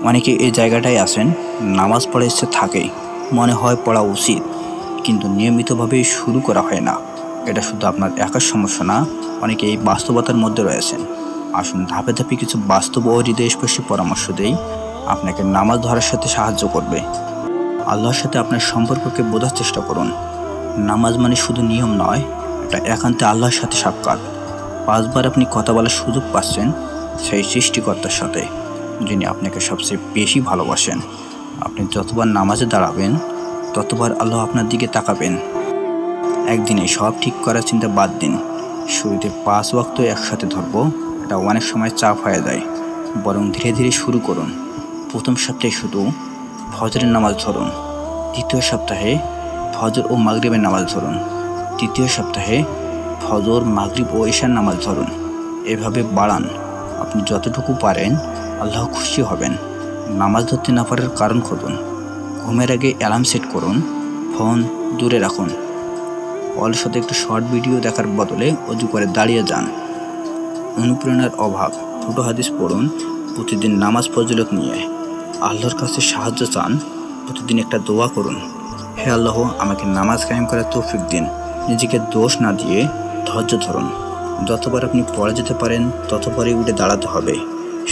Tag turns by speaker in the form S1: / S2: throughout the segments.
S1: অনেকে এই জায়গাটায় আসেন, নামাজ পড়ার ইচ্ছে থাকে, মনে হয় পড়া উচিত, কিন্তু নিয়মিতভাবে শুরু করা হয় না। এটা শুধু আপনার একার সমস্যা না, অনেকে এই বাস্তবতার মধ্যে রয়েছেন। আসুন ধাপে ধাপে কিছু বাস্তব ও হৃদয়স্পর্শী পরামর্শ দেই, আপনাকে নামাজ ধরার সাথে সাহায্য করবে। আল্লাহর সাথে আপনার সম্পর্ককে বোঝার চেষ্টা করুন। নামাজ মানে শুধু নিয়ম নয়, এটা একান্তে আল্লাহর সাথে সাক্ষাৎ। 5 বার আপনি কথা বলার সুযোগ পাচ্ছেন সেই সৃষ্টিকর্তার সাথে, যিনি আপনাকে সবচেয়ে বেশি ভালোবাসেন। আপনি যতবার নামাজে দাঁড়াবেন, ততবার আল্লাহ আপনার দিকে তাকাবেন। একদিনে সব ঠিক করার চিন্তা বাদ দিন। শুরুতে 5 ওয়াক্ত একসাথে ধরবো, এটা অনেক সময় চাপ হয়ে যায়। বরং ধীরে ধীরে শুরু করুন। প্রথম সপ্তাহে শুধু ফজরের নামাজ ধরুন, দ্বিতীয় সপ্তাহে ফজর ও মাগরিবের নামাজ ধরুন, তৃতীয় সপ্তাহে ফজর, মাগরিব ও ঈশার নামাজ ধরুন। এভাবে বাড়ান। আপনি যতটুকু পারেন, আল্লাহ খুশি হবেন। নামাজ ধরতে না পারার কারণ খুঁজুন। ঘুমের আগে অ্যালার্ম সেট করুন, ফোন দূরে রাখুন। অলসতে একটু শর্ট ভিডিও দেখার বদলে অজু করে দাঁড়িয়ে যান। অনুপ্রেরণার অভাব, ছোট হাদিস পড়ুন, প্রতিদিন নামাজ ফজিলত নিয়ে আল্লাহর কাছে সাহায্য চান, প্রতিদিন একটা দোয়া করুন। হে আল্লাহ, আমাকে নামাজ কায়েম করার তৌফিক দিন। নিজেকে দোষ না দিয়ে ধৈর্য ধরুন। যতবার আপনি পড়ে যেতে পারেন, ততবারই উঠে দাঁড়াতে হবে।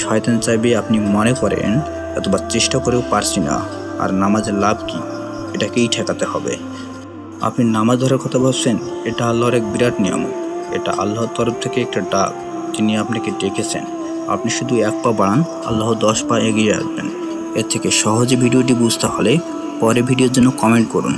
S1: শয়তান চাইবে আপনি মনে করেন এতবার চেষ্টা করেও পারছি না, আর নামাজের লাভ কি, এটাকেই ঠেকাতে হবে। আপনি নামাজ ধরার কথা ভাবছেন, এটা আল্লাহর এক বিরাট নিয়ামত। এটা আল্লাহর তরফ থেকে একটা ডাক, যিনি আপনাকে ডেকেছেন। আপনি শুধু 1 পা বাড়ান, আল্লাহ 10 পা এগিয়ে আসবেন। এর থেকে সহজে ভিডিওটি বুঝতে হলে পরে ভিডিওর জন্য কমেন্ট করুন।